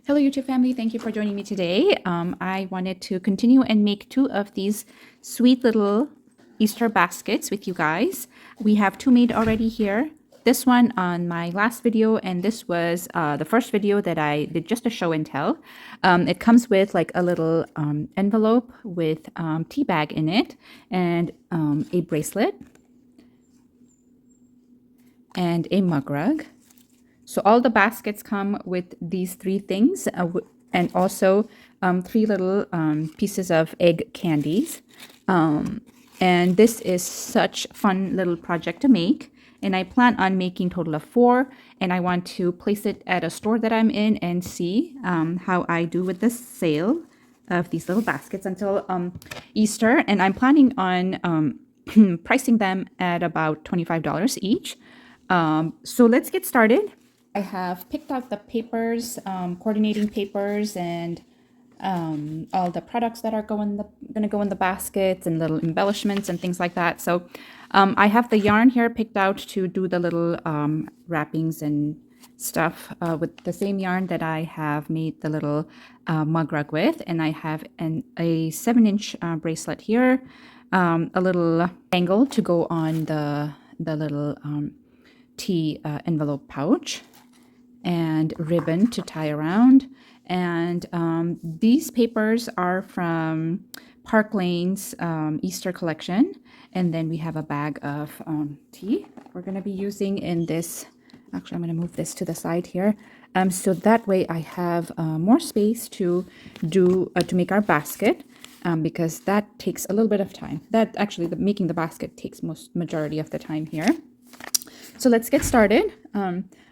Hello YouTube family, thank you for joining me today. I wanted to continue and make two of these sweet little Easter baskets with you guys. We have two made already here. This one on my last video, and this was the first video that I did just a show and tell. It comes with like a little envelope with tea bag in it and a bracelet and a mug rug. So all the baskets come with these three things and also three little pieces of egg candies. And this is such a fun little project to make. And I plan on making a total of 4. And I want to place it at a store that I'm in and see how I do with the sale of these little baskets until Easter. And I'm planning on pricing them at about $25 each. So let's get started. I have picked out the papers, coordinating papers, and all the products that are going to go in the baskets and little embellishments and things like that. So I have the yarn here picked out to do the little wrappings and stuff with the same yarn that I have made the little mug rug with. And I have a 7-inch bracelet here, a little angle to go on the little tea envelope pouch, and ribbon to tie around. And these papers are from Park Lane's Easter collection. And then we have a bag of tea we're going to be using in this. Actually, I'm going to move this to the side here. So that way I have more space to do to make our basket, because that takes a little bit of time. That actually, making the basket takes majority of the time here. So let's get started.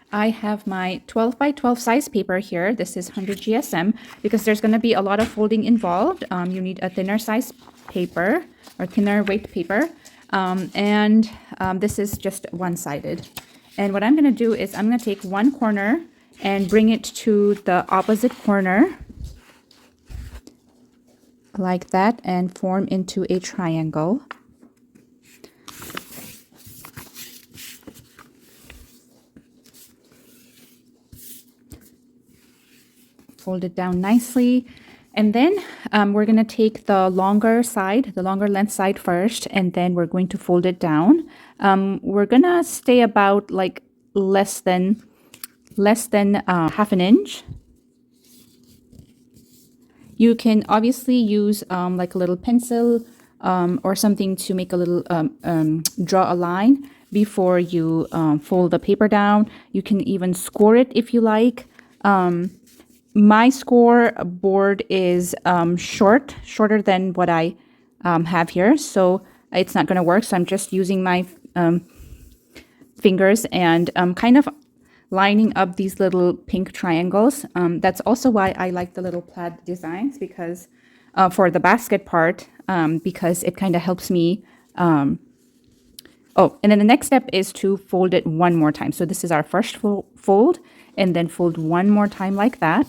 I have my 12 by 12 size paper here. This is 100 GSM because there's going to be a lot of folding involved. You need a thinner size paper or thinner weight paper. And this is just one-sided. And what I'm going to do is I'm going to take one corner and bring it to the opposite corner like that and form into a triangle. Fold it down nicely, and then we're going to take the longer length side first, and then we're going to fold it down. We're going to stay about like less than half an inch. You can obviously use like a little pencil or something to make a little draw a line before you fold the paper down. You can even score it if you like. My score board is shorter than what I have here, so it's not going to work. So I'm just using my fingers and kind of lining up these little pink triangles. That's also why I like the little plaid designs, because for the basket part, because it kind of helps me. Oh, and then the next step is to fold it one more time. So this is our first fold, and then fold one more time like that.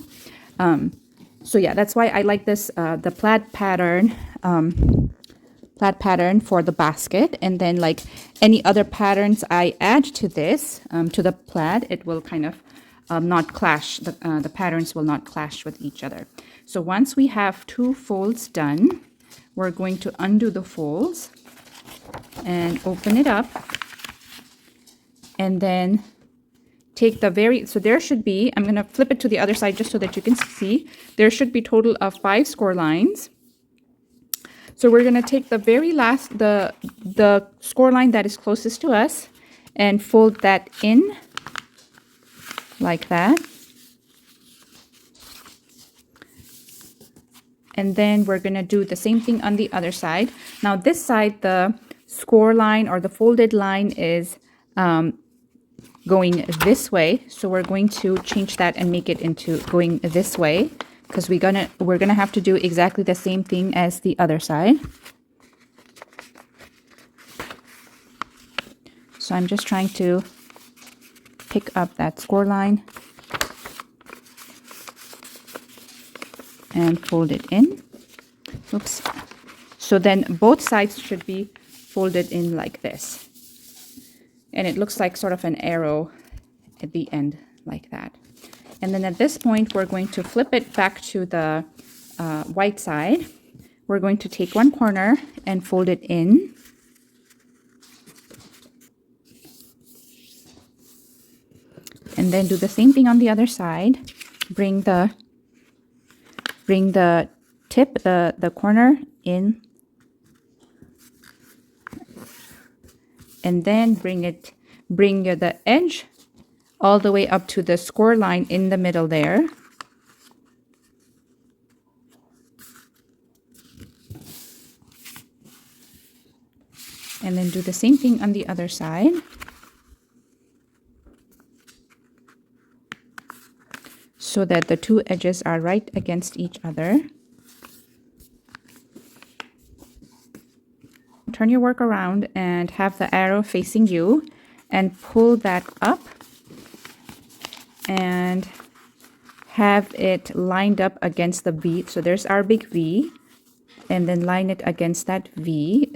So yeah, that's why I like this, the plaid pattern for the basket. And then like any other patterns I add to this, to the plaid, it will kind of not clash. The patterns will not clash with each other. So once we have 2 folds done, we're going to undo the folds and open it up, and then take the so there should be, I'm going to flip it to the other side just so that you can see, there should be total of 5 score lines. So we're going to take the very last, the score line that is closest to us, and fold that in like that. And then we're going to do the same thing on the other side. Now this side, the score line or the folded line is going this way. So we're going to change that and make it into going this way, because we're gonna have to do exactly the same thing as the other side. So I'm just trying to pick up that score line and fold it in. Oops. So then both sides should be folded in like this. And it looks like sort of an arrow at the end like that. And then at this point, we're going to flip it back to the white side. We're going to take one corner and fold it in. And then do the same thing on the other side. Bring the tip, the corner in. And then bring the edge all the way up to the score line in the middle there. And then do the same thing on the other side. So that the two edges are right against each other. Turn your work around and have the arrow facing you and pull that up and have it lined up against the V. So there's our big V, and then line it against that V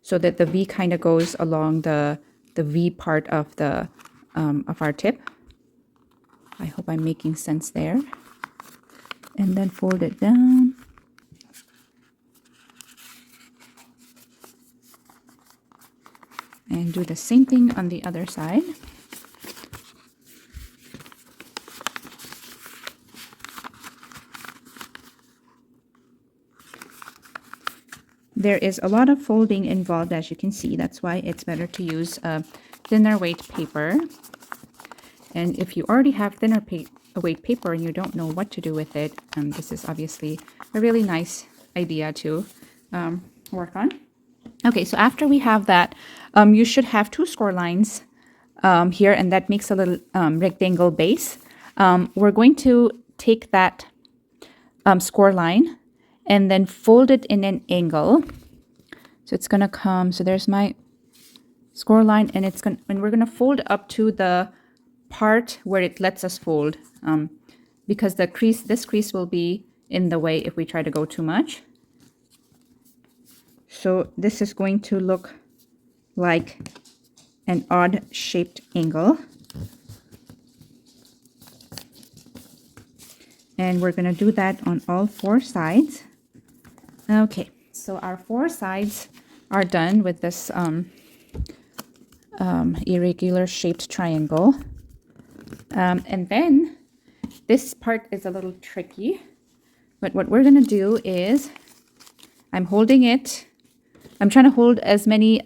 so that the V kind of goes along the V part of the of our tip. I hope I'm making sense there. And then fold it down. And do the same thing on the other side. There is a lot of folding involved, as you can see. That's why it's better to use a thinner weight paper. And if you already have thinner weight paper and you don't know what to do with it, this is obviously a really nice idea to work on. Okay, so after we have that, you should have two score lines here, and that makes a little rectangle base. We're going to take that score line and then fold it in an angle. So it's going to come, so there's my score line, and we're going to fold up to the part where it lets us fold, because this crease will be in the way if we try to go too much. So this is going to look like an odd shaped angle. And we're going to do that on all four sides. Okay, so our four sides are done with this irregular shaped triangle. And then this part is a little tricky, but what we're going to do is I'm trying to hold as many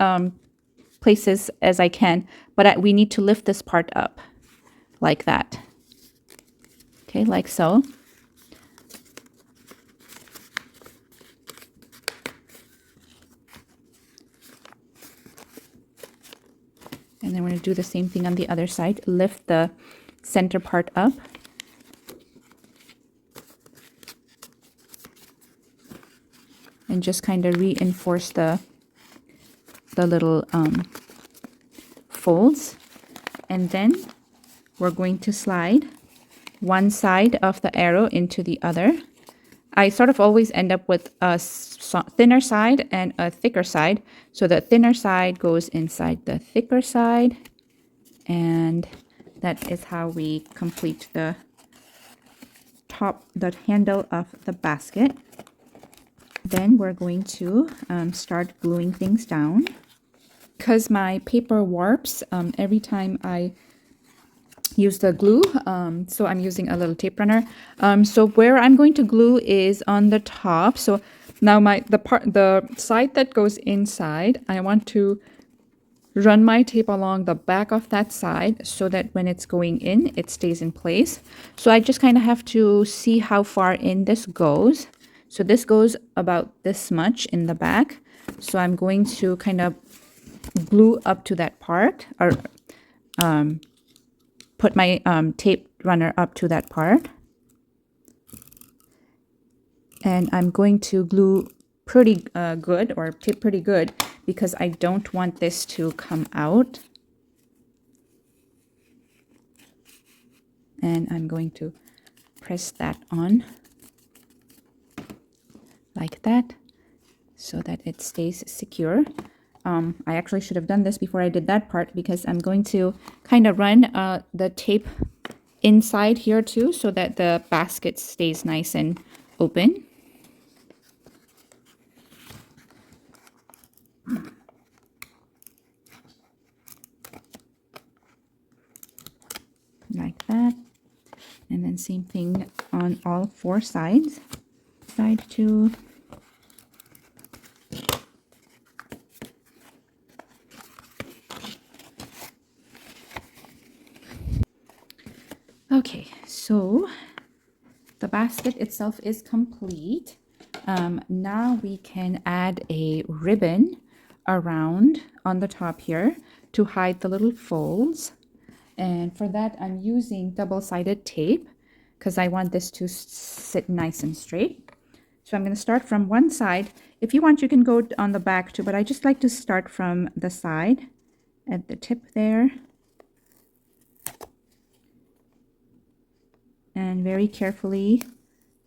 places as I can, but we need to lift this part up like that. Okay, like so. And then we're going to do the same thing on the other side. Lift the center part up. And just kind of reinforce the little folds. And then we're going to slide one side of the arrow into the other. I sort of always end up with a thinner side and a thicker side. So the thinner side goes inside the thicker side. And that is how we complete the handle of the basket. Then we're going to start gluing things down. Because my paper warps every time I use the glue, so I'm using a little tape runner. So where I'm going to glue is on the top. So now the side that goes inside, I want to run my tape along the back of that side so that when it's going in, it stays in place. So I just kind of have to see how far in this goes. So this goes about this much in the back. So I'm going to kind of glue up to that part, or put my tape runner up to that part. And I'm going to glue pretty good, or tape pretty good, because I don't want this to come out. And I'm going to press that on like that so that it stays secure. I actually should have done this before I did that part, because I'm going to kind of run the tape inside here too, so that the basket stays nice and open. Like that. And then same thing on all 4 sides. Side 2. Okay, so the basket itself is complete. Now we can add a ribbon around on the top here to hide the little folds. And for that, I'm using double-sided tape because I want this to sit nice and straight. So I'm going to start from one side. If you want, you can go on the back too, but I just like to start from the side at the tip there. And very carefully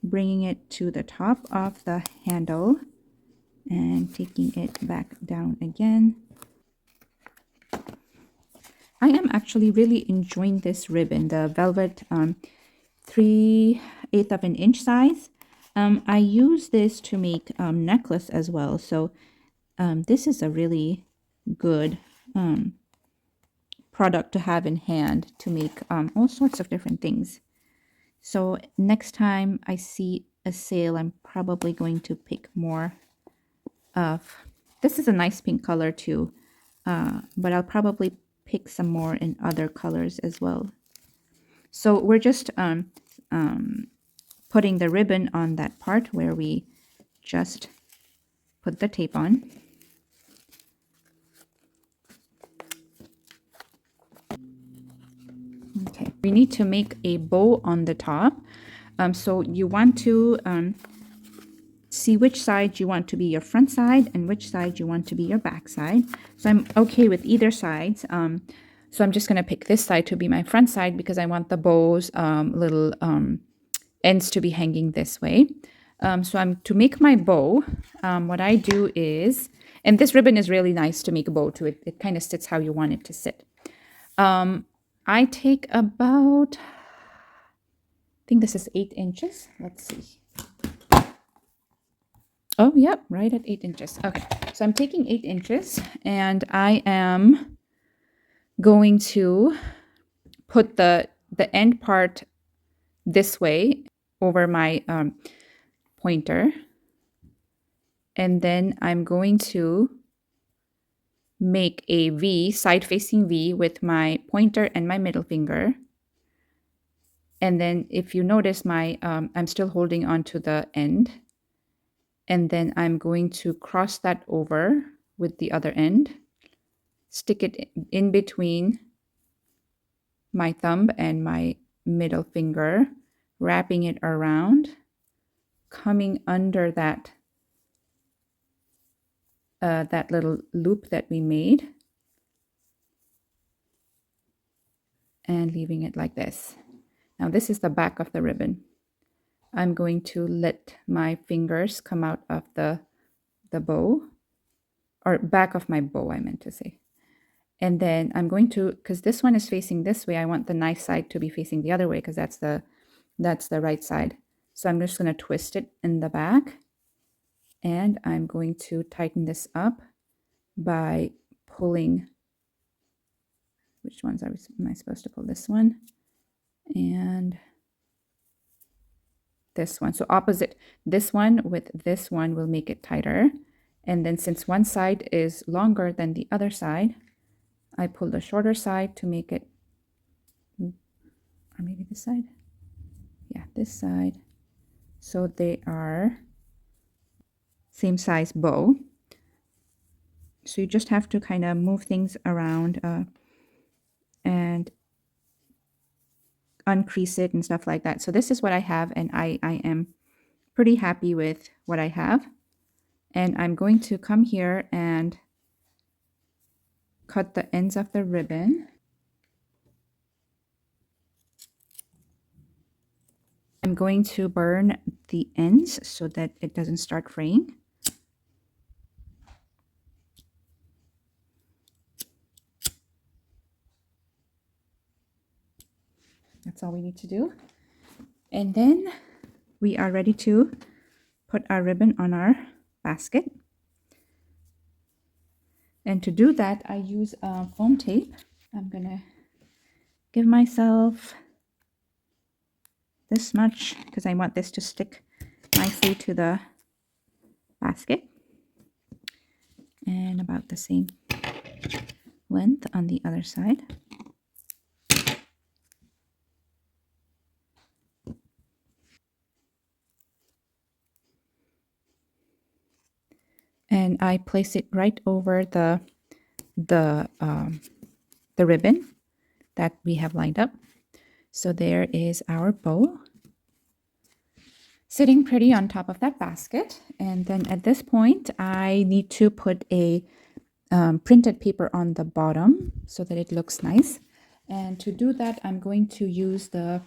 bringing it to the top of the handle and taking it back down again. I am actually really enjoying this ribbon, the velvet 3/8 of an inch size. I use this to make necklace as well. So this is a really good product to have in hand to make all sorts of different things. So next time I see a sale, I'm probably going to pick more of, this is a nice pink color too, but I'll probably pick some more in other colors as well. So we're just putting the ribbon on that part where we just put the tape on. Okay, we need to make a bow on the top. So you want to see which side you want to be your front side and which side you want to be your back side. So I'm okay with either sides. So I'm just going to pick this side to be my front side because I want the bow's little ends to be hanging this way. So I'm to make my bow, what I do is, and this ribbon is really nice to make a bow to. It kind of sits how you want it to sit. I take about, I think this is 8 inches. Let's see. Oh, yep, right at 8 inches. Okay, so I'm taking 8 inches and I am going to put the end part this way over my pointer. And then I'm going to make a V, side-facing V with my pointer and my middle finger. And then if you notice my, I'm still holding on to the end. And then I'm going to cross that over with the other end, stick it in between my thumb and my middle finger, wrapping it around, coming under that that little loop that we made, and leaving it like this. Now this is the back of the ribbon. I'm going to let my fingers come out of the bow, or back of my bow, I meant to say. And then I'm going to, because this one is facing this way, I want the knife side to be facing the other way because that's the right side. So I'm just going to twist it in the back, and I'm going to tighten this up by pulling, which ones am I supposed to pull? This one and this one. So opposite, this one with this one will make it tighter. And then since one side is longer than the other side, I pull the shorter side to make it, or maybe this side. Yeah, this side. So they are same size bow. So you just have to kind of move things around and uncrease it and stuff like that. So this is what I have, and I am pretty happy with what I have. And I'm going to come here and cut the ends of the ribbon. I'm going to burn the ends so that it doesn't start fraying. That's all we need to do. And then we are ready to put our ribbon on our basket. And to do that, I use foam tape. I'm gonna give myself this much because I want this to stick nicely to the basket. And about the same length on the other side. And I place it right over the ribbon that we have lined up. So there is our bow sitting pretty on top of that basket. And then at this point, I need to put a printed paper on the bottom so that it looks nice. And to do that, I'm going to use the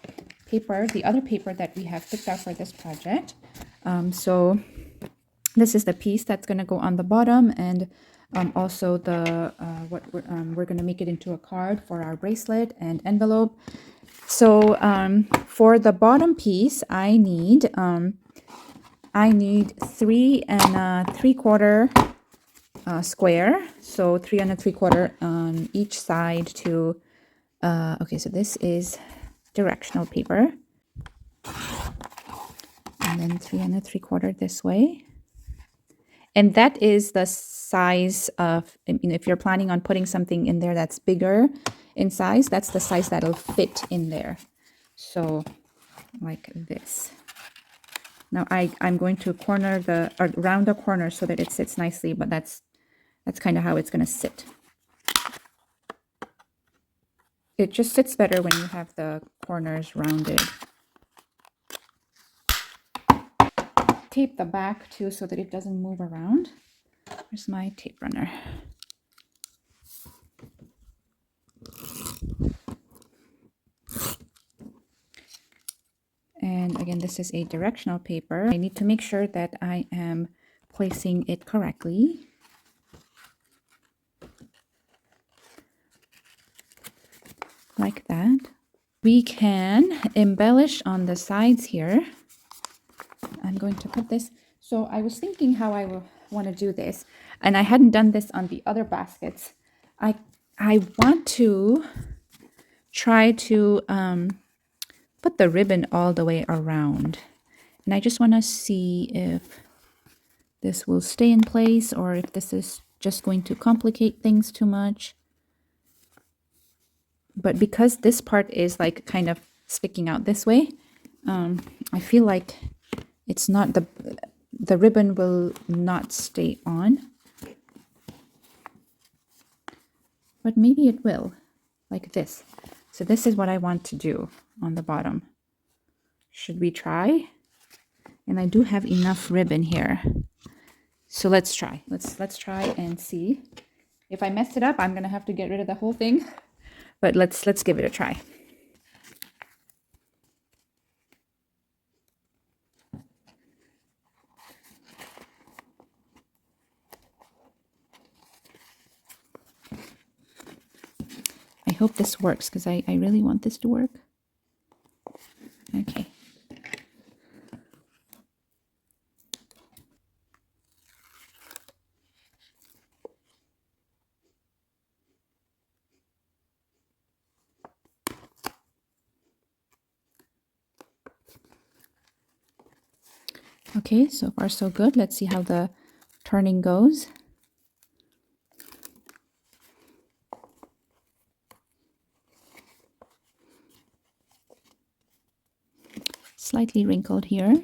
paper, the other paper that we have picked out for this project. So this is the piece that's going to go on the bottom, and also the what we're going to make it into a card for our bracelet and envelope. So for the bottom piece, I need 3 3/4 square, so 3 3/4 on each side to okay, so this is directional paper, and then 3 3/4 this way. And that is the size of, if you're planning on putting something in there that's bigger in size, that's the size that'll fit in there. So like this. Now I'm going to round the corner so that it sits nicely, but that's kind of how it's going to sit. It just sits better when you have the corners rounded. Tape the back too so that it doesn't move around. Here's my tape runner. And again, this is a directional paper. I need to make sure that I am placing it correctly. Like that. We can embellish on the sides here. I'm going to put this. So I was thinking how I will want to do this, and I hadn't done this on the other baskets. I want to try to put the ribbon all the way around, and I just want to see if this will stay in place or if this is just going to complicate things too much. But because this part is like kind of sticking out this way, I feel like it's not, the ribbon will not stay on. But maybe it will, like this. So this is what I want to do on the bottom. Should we try? And I do have enough ribbon here. So let's try. Let's try and see. If I mess it up, I'm gonna have to get rid of the whole thing. But let's give it a try. I hope this works because I really want this to work. Okay. Okay, so far so good. Let's see how the turning goes. Slightly wrinkled here.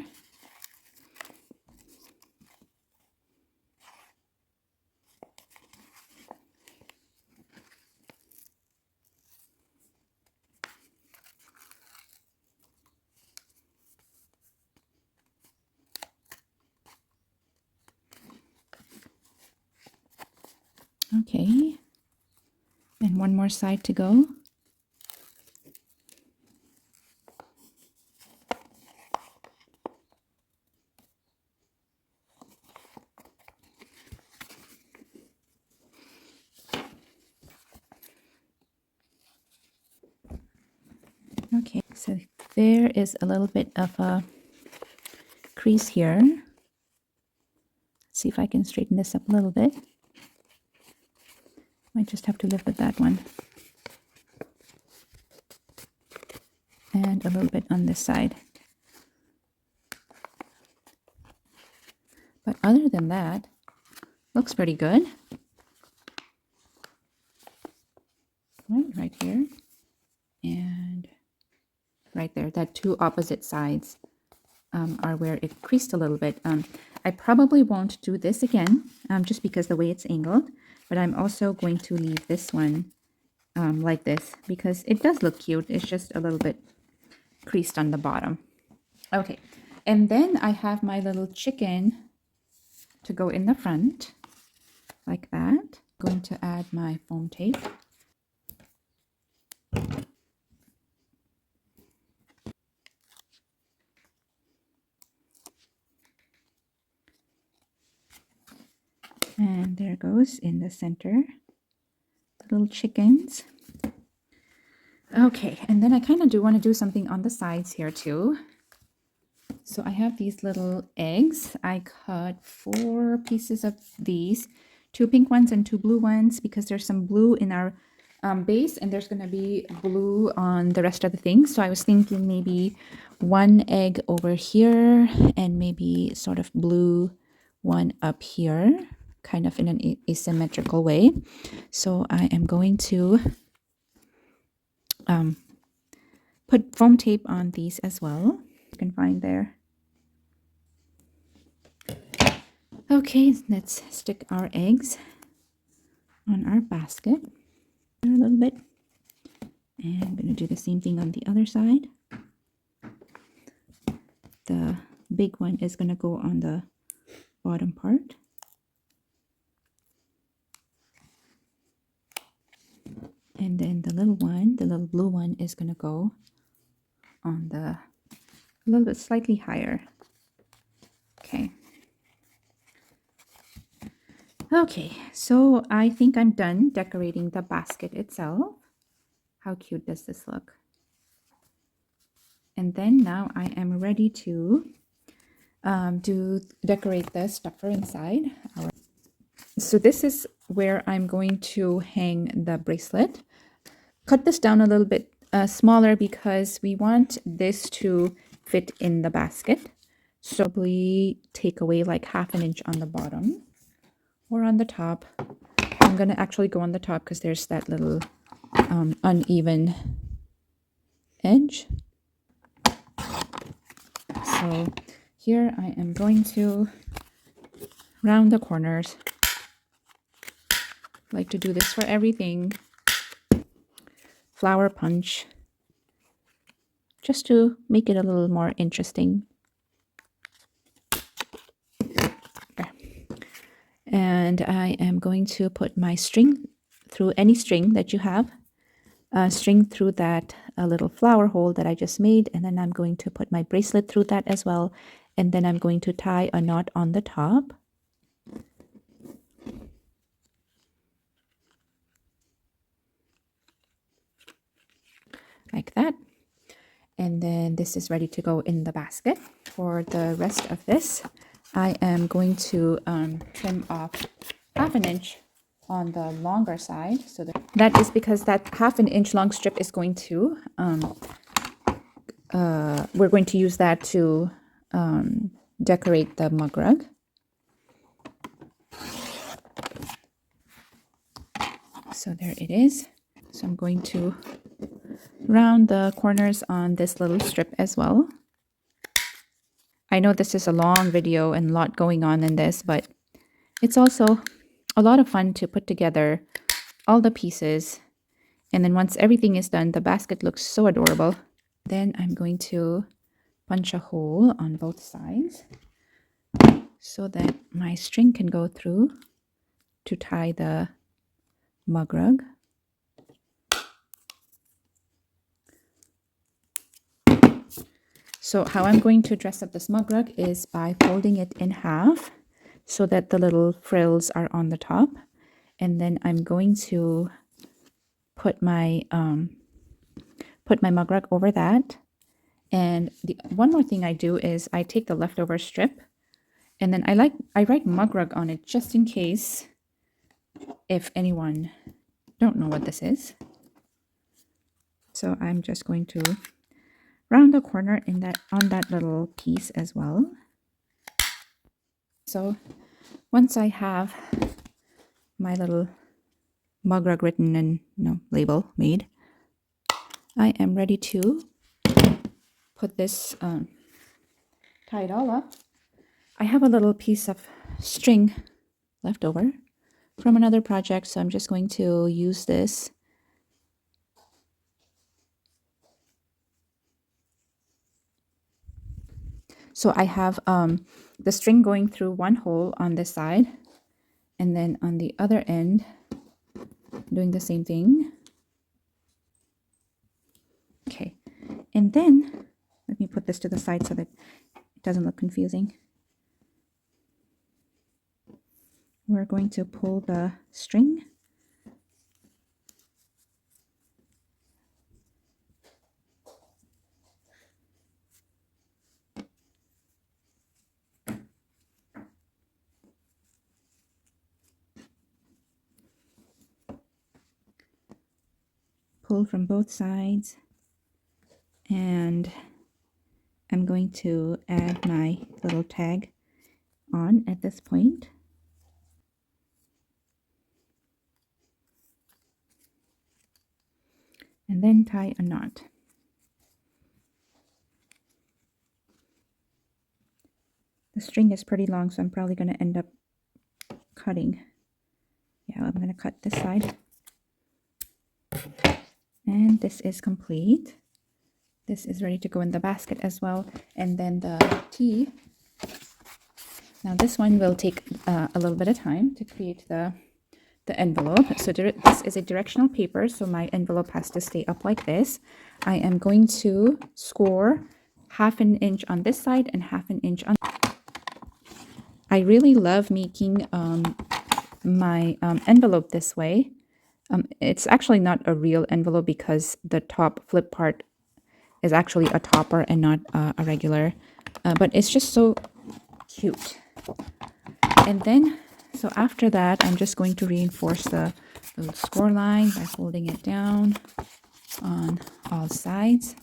Okay, and one more side to go. Okay, So there is a little bit of a crease here. Let's see if I can straighten this up a little bit. Might just have to lift with that one. And a little bit on this side. But other than that, looks pretty good. Right here. And right there, that two opposite sides are where it creased a little bit. I probably won't do this again, just because the way it's angled, but I'm also going to leave this one like this because it does look cute. It's just a little bit creased on the bottom. Okay, and then I have my little chicken to go in the front like that. I'm going to add my foam tape. And there goes in the center, the little chickens. Okay, and then I kind of do want to do something on the sides here too. So I have these little eggs. I cut 4 pieces of these, 2 pink ones and 2 blue ones, because there's some blue in our base and there's going to be blue on the rest of the things. So I was thinking maybe 1 egg over here and maybe sort of blue one up here, kind of in an asymmetrical way. So I am going to put foam tape on these as well. You can find there. Okay, let's stick our eggs on our basket a little bit. And I'm going to do the same thing on the other side. The big one is going to go on the bottom part. And then the little one, the little blue one, is going to go on the a little bit slightly higher. Okay. Okay, so I think I'm done decorating the basket itself. How cute does this look? And then now I am ready to decorate the stuffer inside. So this is where I'm going to hang the bracelet. Cut this down a little bit smaller because we want this to fit in the basket. So probably take away like 1/2 inch on the bottom or on the top. I'm going to actually go on the top because there's that little uneven edge. So here I am going to round the corners. I like to do this for everything. Flower punch, just to make it a little more interesting. Okay. And I am going to put my string through any string that you have, string through that little flower hole that I just made, and then I'm going to put my bracelet through that as well, and then I'm going to tie a knot on the top. Like that. And then this is ready to go in the basket. For the rest of this, I am going to trim off 1/2 inch on the longer side. So that is because that 1/2 inch long strip is going to, we're going to use that to decorate the mug rug. So there it is. So I'm going to round the corners on this little strip as well. I know this is a long video and a lot going on in this, but it's also a lot of fun to put together all the pieces. And then once everything is done, the basket looks so adorable. Then I'm going to punch a hole on both sides so that my string can go through to tie the mug rug. So how I'm going to dress up this mug rug is by folding it in half so that the little frills are on the top. And then I'm going to put my mug rug over that And the one more thing I do is I take the leftover strip and then I write mug rug on it just in case if anyone don't know what this is. So I'm just going to round the corner in that on that little piece as well. So once I have my little mug rug written and label made, I am ready to put this tie it all up. I have a little piece of string left over from another project, so I'm just going to use this. So I have the string going through one hole on this side, and then on the other end doing the same thing. Okay, and then let me put this to the side so that it doesn't look confusing. We're going to pull the string pull from both sides, and I'm going to add my little tag on at this point. And then tie a knot. The string is pretty long, so I'm probably going to end up cutting. Yeah, I'm going to cut this side. And this is complete. This is ready to go in the basket as well. And then the tea. Now this one will take a little bit of time to create the envelope. So this is a directional paper, so my envelope has to stay up like this. I am going to score 1/2 inch on this side and 1/2 inch on. I really love making my envelope this way. It's actually not a real envelope because the top flip part is actually a topper and not a regular, but it's just so cute. And then so after that, I'm just going to reinforce the little score line by holding it down on all sides.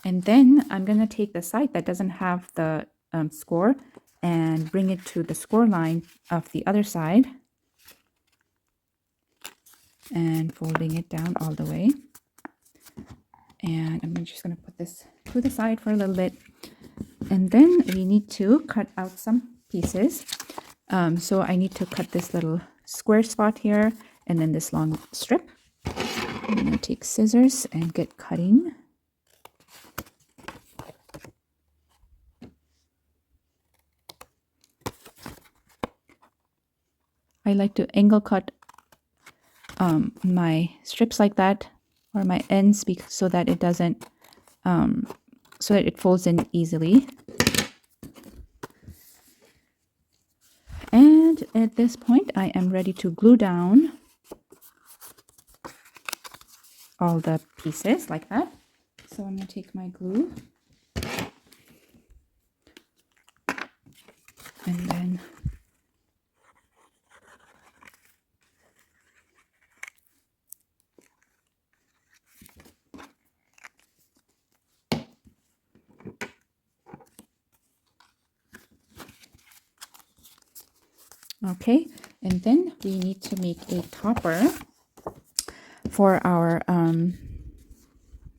And then I'm going to take the side that doesn't have the score and bring it to the score line of the other side. And folding it down all the way. And I'm just going to put this to the side for a little bit. And then we need to cut out some pieces. So I need to cut this little square spot here and then this long strip. I'm going to take scissors and get cutting. I like to angle cut my strips like that, or my ends, so that it doesn't, so that it folds in easily. And at this point, I am ready to glue down all the pieces like that. So I'm going to take my glue and then okay, and then we need to make a topper for our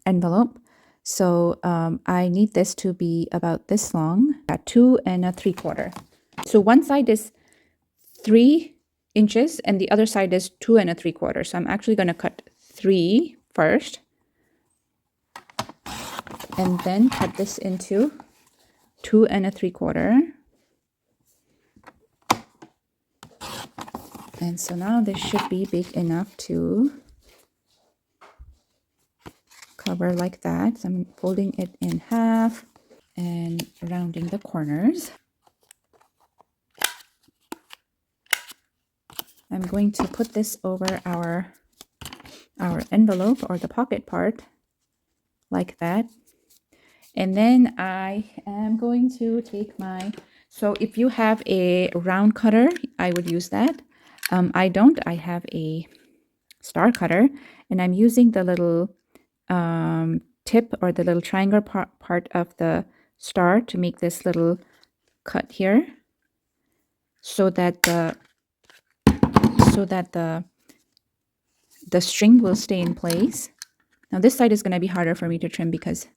envelope. So I need this to be about this long, at 2 3/4. So one side is 3 inches and the other side is 2 3/4. So I'm actually going to cut 3 first, and then cut this into 2 3/4. And so now this should be big enough to cover like that. So I'm folding it in half and rounding the corners. I'm going to put this over our envelope, or the pocket part, like that. And then I am going to take my, so if you have a round cutter, I would use that. I don't, I have a star cutter, and I'm using the little tip or the little triangle part of the star to make this little cut here, so that the string will stay in place. Now this side is going to be harder for me to trim because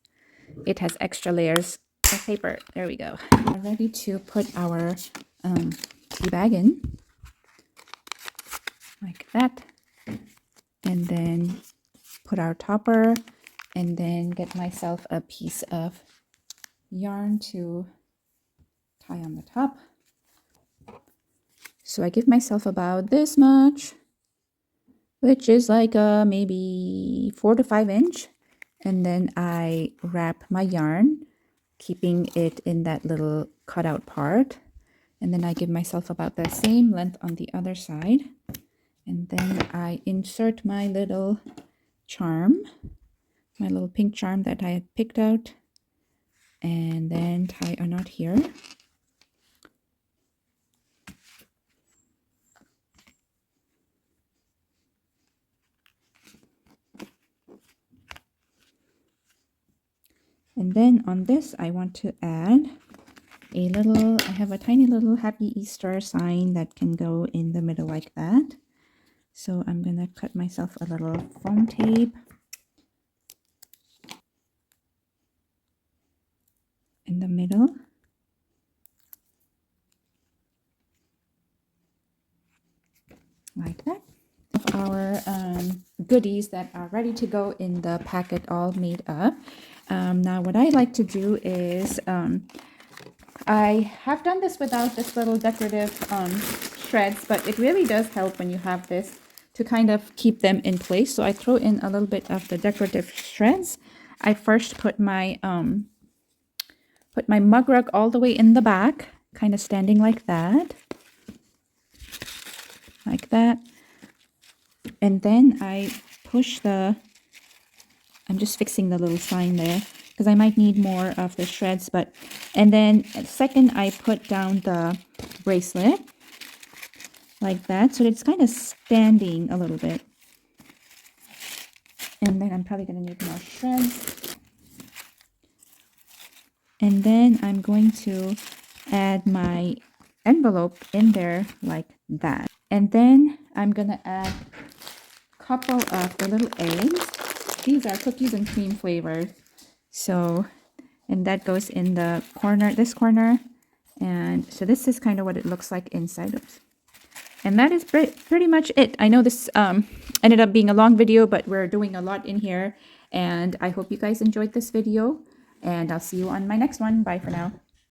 it has extra layers of paper. There we go. We're ready to put our tea bag in like that, and then put our topper, and then get myself a piece of yarn to tie on the top. So I give myself about this much, which is like maybe 4 to 5 inch, and then I wrap my yarn, keeping it in that little cutout part, and then I give myself about the same length on the other side, and then I insert my little charm, my little pink charm that I had picked out, and then tie a knot here. And then on this, I want to add a little, I have a tiny little Happy Easter sign that can go in the middle like that. So I'm going to cut myself a little foam tape in the middle. Like that. Of our goodies that are ready to go in the packet all made up. Now what I like to do is, I have done this without this little decorative shreds, but it really does help when you have this to kind of keep them in place. So I throw in a little bit of the decorative shreds. I first put my mug rug all the way in the back, kind of standing like that. Like that. And then I push I'm just fixing the little sign there because I might need more of the shreds, and then second I put down the bracelet like that, so it's kind of standing a little bit. And then I'm probably going to need more shreds. And then I'm going to add my envelope in there like that. And then I'm going to add a couple of the little eggs. These are cookies and cream flavored. So, and that goes in the corner, this corner. And so this is kind of what it looks like inside. Oops. And that is pretty much it. I know this ended up being a long video, but we're doing a lot in here. And I hope you guys enjoyed this video. And I'll see you on my next one. Bye for now.